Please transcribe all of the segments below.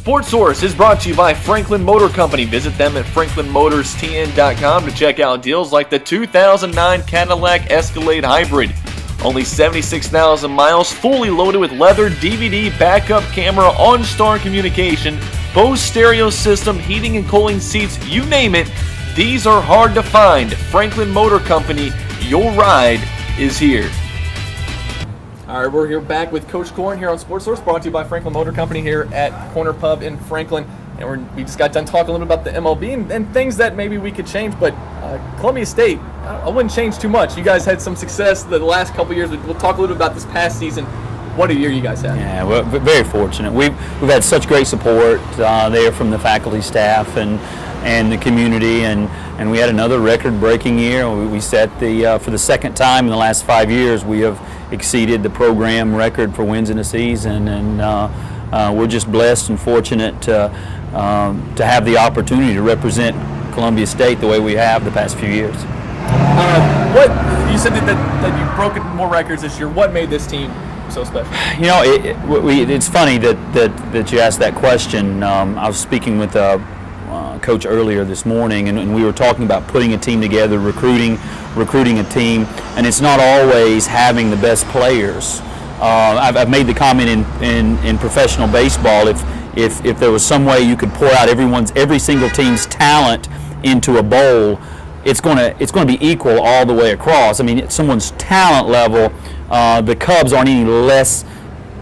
Sports Source is brought to you by Franklin Motor Company. Visit them at franklinmotorstn.com to check out deals like the 2009 Cadillac Escalade Hybrid. Only 76,000 miles, fully loaded with leather, DVD, backup camera, OnStar communication, Bose stereo system, heating and cooling seats, you name it. These are hard to find. Franklin Motor Company, your ride is here. All right, we're here back with Coach Corn here on Sports Source, brought to you by Franklin Motor Company here at Corner Pub in Franklin. And we just got done talking a little bit about the MLB and things that maybe we could change, but Columbia State, I wouldn't change too much. You guys had some success the last couple years. We'll talk a little bit about this past season. What a year you guys had. Yeah, we're very fortunate. We've had such great support there from the faculty, staff, and the community, and we had another record-breaking year. We set for the second time in the last 5 years, we have exceeded the program record for wins in a season, and we're just blessed and fortunate to have the opportunity to represent Columbia State the way we have the past few years. What you said that you've broken more records this year. What made this team so special? You know, it's funny that you asked that question. I was speaking with coach earlier this morning, and we were talking about putting a team together, recruiting a team, and it's not always having the best players. I've made the comment in professional baseball, if there was some way you could pour out every single team's talent into a bowl, it's going to be equal all the way across. I mean, at someone's talent level, the Cubs aren't any less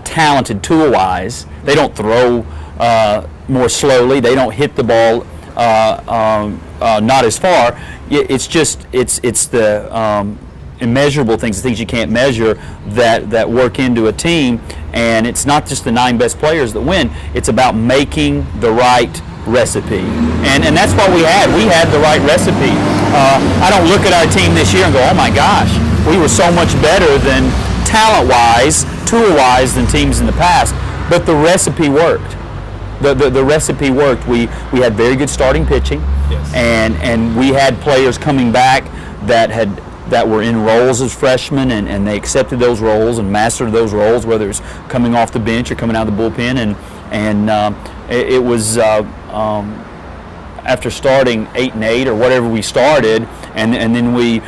talented tool-wise. They don't throw more slowly. They don't hit the ball not as far. It's the immeasurable things, the things you can't measure that work into a team, and it's not just the 9 best players that win. It's about making the right recipe, and that's what we had. We had the right recipe. I don't look at our team this year and go, oh my gosh, we were so much better than talent-wise, tool-wise than teams in the past, but the recipe worked. The recipe worked. We had very good starting pitching, yes, and we had players coming back that were in roles as freshmen, and they accepted those roles and mastered those roles, whether it's coming off the bench or coming out of the bullpen, and it was after starting 8-8 or whatever we started, and then we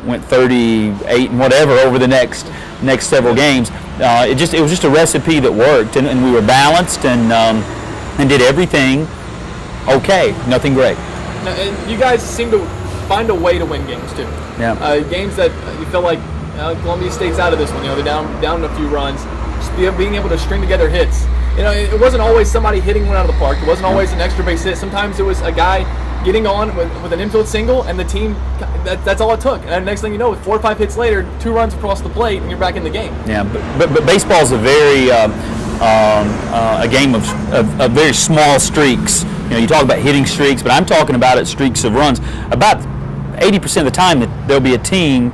went 38 and whatever over the next several games. It was just a recipe that worked, and we were balanced and did everything okay, nothing great. Now, and you guys seem to find a way to win games too. Yeah. Games that you feel like Columbia State's out of this one. You know, they're down a few runs. Just being able to string together hits. You know, it wasn't always somebody hitting one out of the park. It wasn't always an extra base hit. Sometimes it was a guy getting on with an infield single, and the team, that's all it took. And the next thing you know, with 4 or 5 hits later, 2 runs across the plate, and you're back in the game. Yeah, but baseball's a very a game of very small streaks. You know, you talk about hitting streaks, but I'm talking about streaks of runs. About 80% of the time, that there'll be a team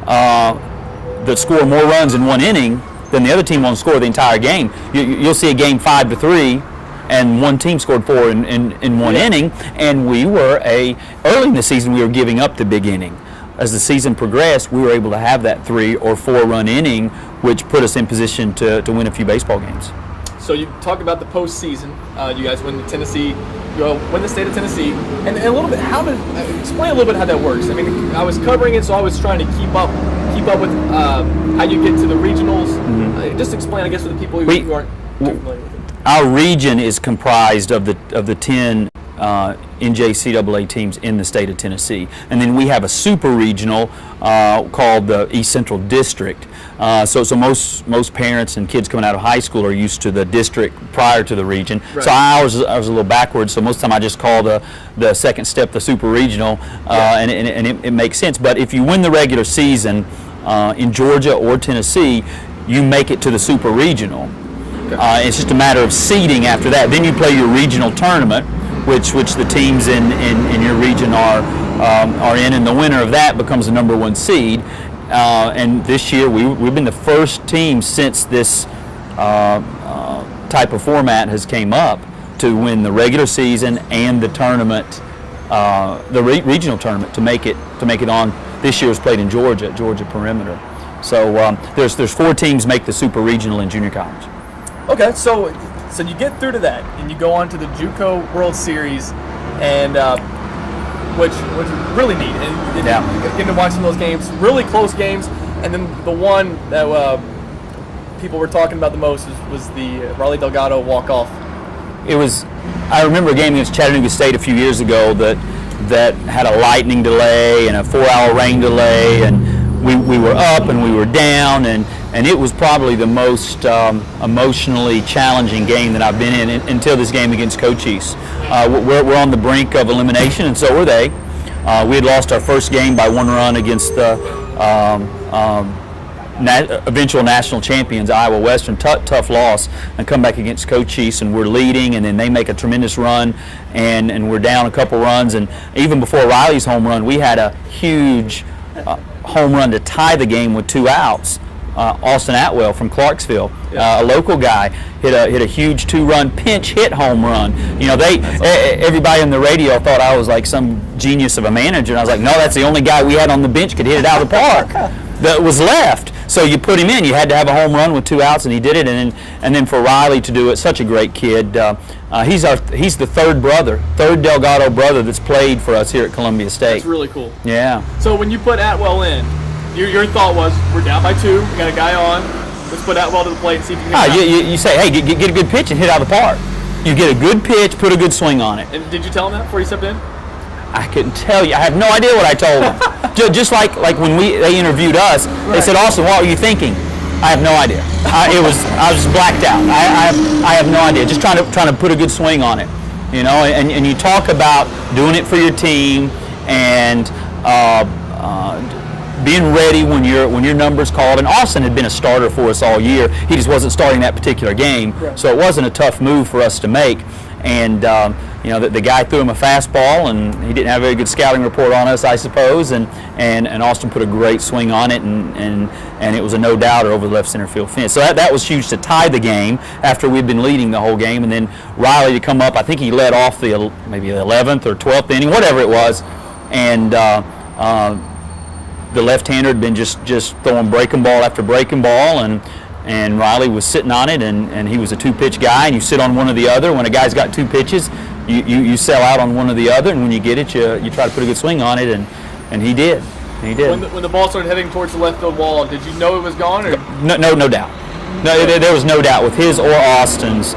that score more runs in one inning than the other team won't score the entire game. You'll see a game 5-3, and one team scored 4 in one inning, and early in the season we were giving up the big inning. As the season progressed, we were able to have that 3 or 4 run inning, which put us in position to win a few baseball games. So you talk about the postseason. You guys win the state of Tennessee, and a little bit. Explain a little bit how that works. I mean, I was covering it, so I was trying to keep up with how you get to the regionals. Mm-hmm. Just explain, I guess, for the people who aren't too familiar with it. Our region is comprised of the 10 NJCAA teams in the state of Tennessee, and then we have a super regional called the East Central District. So most parents and kids coming out of high school are used to the district prior to the region. Right. So I was a little backwards. So most of the time I just call the second step the super regional, and it makes sense. But if you win the regular season in Georgia or Tennessee, you make it to the super regional. Okay. It's just a matter of seeding after that. Then you play your regional tournament, which the teams in your region are in, and the winner of that becomes the number 1 seed. And this year we've been the first team since this type of format has came up to win the regular season and the tournament, the regional tournament, to make it on. This year was played in Georgia Perimeter. So there's 4 teams make the super regional in junior college. Okay, so So you get through to that, and you go on to the JUCO World Series, and which was really neat. And you get to watch some of those games, really close games, and then the one that people were talking about the most was the Riley Delgado walk-off. I remember a game against Chattanooga State a few years ago that had a lightning delay and a 4-hour rain delay, and we were up and we were down, and it was probably the most emotionally challenging game that I've been in until this game against Cochise. We're on the brink of elimination, and so were they. We had lost our first game by 1 run against the eventual national champions, Iowa Western. Tough loss, and come back against Cochise, and we're leading, and then they make a tremendous run, and we're down a couple runs. And even before Riley's home run, we had a huge home run to tie the game with 2 outs. Austin Atwell from Clarksville, a local guy, hit a huge 2-run pinch hit home run. You know, everybody on the radio thought I was like some genius of a manager, and I was like, no, that's the only guy we had on the bench could hit it out of the park that was left. So you put him in. You had to have a home run with 2 outs, and he did it. And then for Riley to do it, such a great kid. He's the third Delgado brother that's played for us here at Columbia State. That's really cool. Yeah. So when you put Atwell in, your thought was, we're down by 2, we got a guy on, let's put Atwell to the plate and see if you can you say, hey, get a good pitch and hit out of the park. You get a good pitch, put a good swing on it. And did you tell him that before you stepped in? I couldn't tell you. I have no idea what I told him. Just like when they interviewed us, they said, Austin, what were you thinking? I have no idea. I was just blacked out. I have no idea. Just trying to put a good swing on it, you know. And you talk about doing it for your team and being ready when your number's called. And Austin had been a starter for us all year. He just wasn't starting that particular game, so it wasn't a tough move for us to make. And you know, the guy threw him a fastball, and he didn't have a very good scouting report on us, I suppose. And Austin put a great swing on it, and it was a no-doubter over the left center field fence. So that was huge to tie the game after we'd been leading the whole game. And then Riley to come up, I think he led off maybe the 11th or 12th inning, whatever it was, and the left-hander had been just throwing breaking ball after breaking ball, and Riley was sitting on it, and he was a 2-pitch guy, and you sit on one or the other. When a guy's got 2 pitches, you sell out on one or the other, and when you get it, you try to put a good swing on it, and he did. He did. When the ball started heading towards the left field wall, did you know it was gone? Or? No doubt. No, there was no doubt with his or Austin's.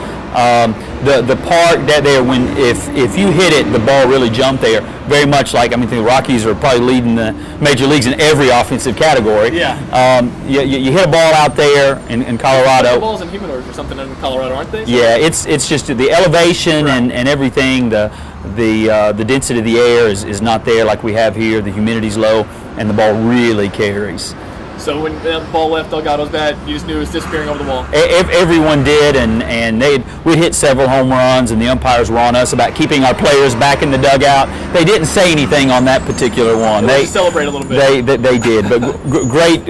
The part that there, if you hit it, the ball really jumped there. Very much like, the Rockies are probably leading the major leagues in every offensive category. Yeah. You hit a ball out there in Colorado. The balls in humidors or something in Colorado, aren't they? Yeah, it's just the elevation and everything. The density of the air is not there like we have here. The humidity's low, and the ball really carries. So when the ball left Delgado's bat, you just knew it was disappearing over the wall? Everyone did, and we'd hit several home runs, and the umpires were on us about keeping our players back in the dugout. They didn't say anything on that particular one. They celebrate a little bit. They did, but great.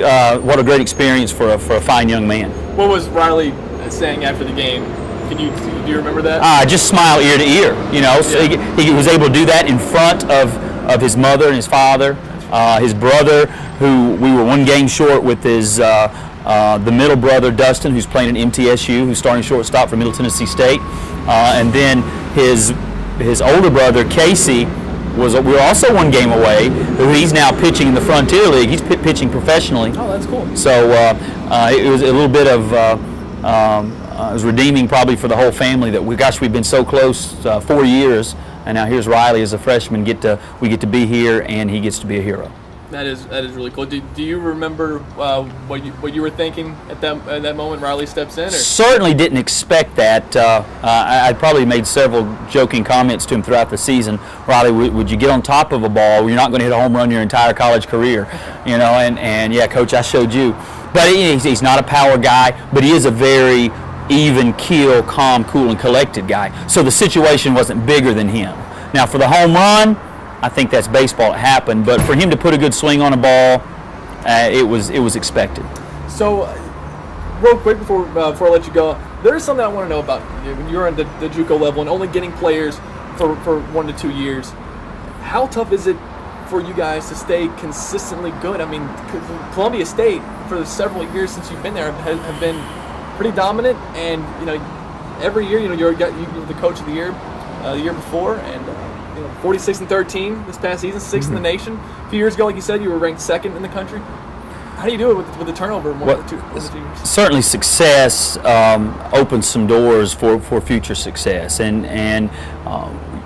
What a great experience for a fine young man. What was Riley saying after the game? Do you remember that? Just smile ear to ear. You know, so he was able to do that in front of his mother and his father. His brother, who we were 1 game short with, his the middle brother Dustin, who's playing at MTSU, who's starting shortstop for Middle Tennessee State, and then his older brother Casey we were also 1 game away. He's now pitching in the Frontier League. He's pitching professionally. Oh, that's cool. So it was a little bit of it was redeeming probably for the whole family that we've been so close 4 years. And now here's Riley as a freshman. We get to be here, and he gets to be a hero. That is really cool. Do you remember what you were thinking at that moment Riley steps in? Or? Certainly didn't expect that. I probably made several joking comments to him throughout the season. Riley, would you get on top of a ball where you're not going to hit a home run your entire college career? You know, and yeah, Coach, I showed you. But he's not a power guy, but he is a very even keel, calm, cool, and collected guy. So the situation wasn't bigger than him. Now for the home run, I think that's baseball. It happened, but for him to put a good swing on a ball, it was expected. So, real quick before I let you go, there's something I want to know about when you're on the JUCO level and only getting players for 1 to 2 years. How tough is it for you guys to stay consistently good? Columbia State for the several years since you've been there have been pretty dominant, and every year, you were the coach of the year before, and 46 and 13 this past season, 6th in the nation. A few years ago, like you said, you were ranked 2nd in the country. How do you do it with the turnover in the two years? Certainly, success opens some doors for future success, and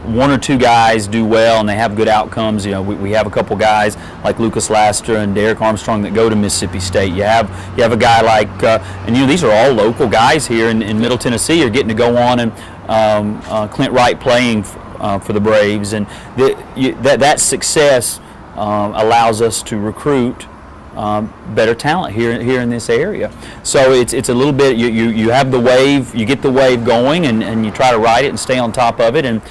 one or two guys do well and they have good outcomes. We have a couple guys like Lucas Laster and Derek Armstrong that go to Mississippi State. You have a guy like, and these are all local guys here in Middle Tennessee. Are getting to go on and Clint Wright playing for the Braves, and that success allows us to recruit better talent here in this area. So it's a little bit, you have the wave, you get the wave going, and you try to ride it and stay on top of it, and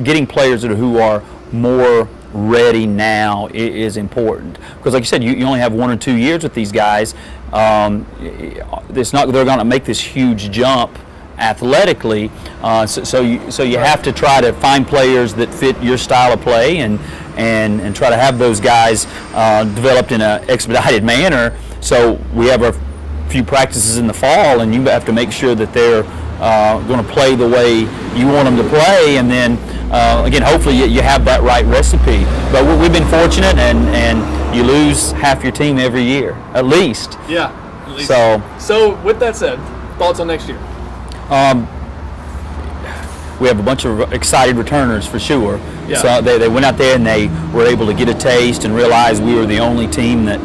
getting players who are more ready now is important, because like you said, you only have 1 or 2 years with these guys. It's not they're going to make this huge jump athletically, so you have to try to find players that fit your style of play and try to have those guys developed in an expedited manner. So we have a few practices in the fall, and you have to make sure that they're going to play the way you want them to play, and then again, hopefully you have that right recipe. But we've been fortunate, and you lose half your team every year, at least. Yeah, at least. So with that said, thoughts on next year? We have a bunch of excited returners for sure. Yeah. So they went out there and they were able to get a taste and realize we were the only team that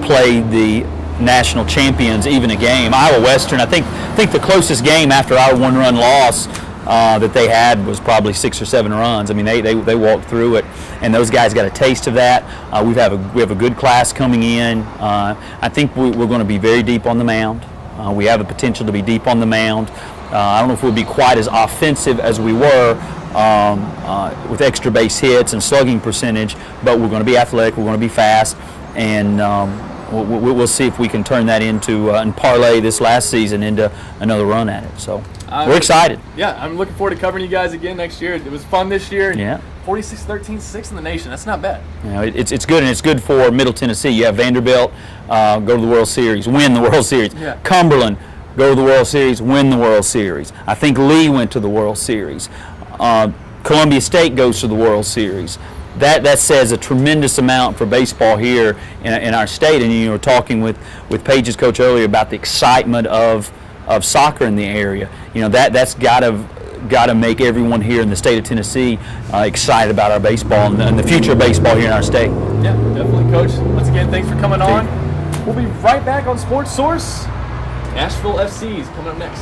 played the national champions even a game. Iowa Western, I think the closest game after our 1-run loss that they had was probably 6 or 7 runs. I mean, they walked through it, and those guys got a taste of that. We have a good class coming in. I think we're going to be very deep on the mound. We have the potential to be deep on the mound. I don't know if we'll be quite as offensive as we were with extra base hits and slugging percentage, but we're going to be athletic, we're going to be fast, and we'll see if we can turn that into and parlay this last season into another run at it. So we're excited. Yeah, I'm looking forward to covering you guys again next year. It was fun this year. Yeah. 46-13, 6th in the nation. That's not bad. It's good, and it's good for Middle Tennessee. You have Vanderbilt go to the World Series, win the World Series. Yeah. Cumberland go to the World Series, win the World Series. I think Lee went to the World Series. Columbia State goes to the World Series. That says a tremendous amount for baseball here in our state. And you were talking with Paige's coach earlier about the excitement of soccer in the area. That's got to make everyone here in the state of Tennessee excited about our baseball and the future of baseball here in our state. Yeah, definitely, Coach. Once again, thanks for coming on. We'll be right back on Sports Source. Asheville FC's coming up next.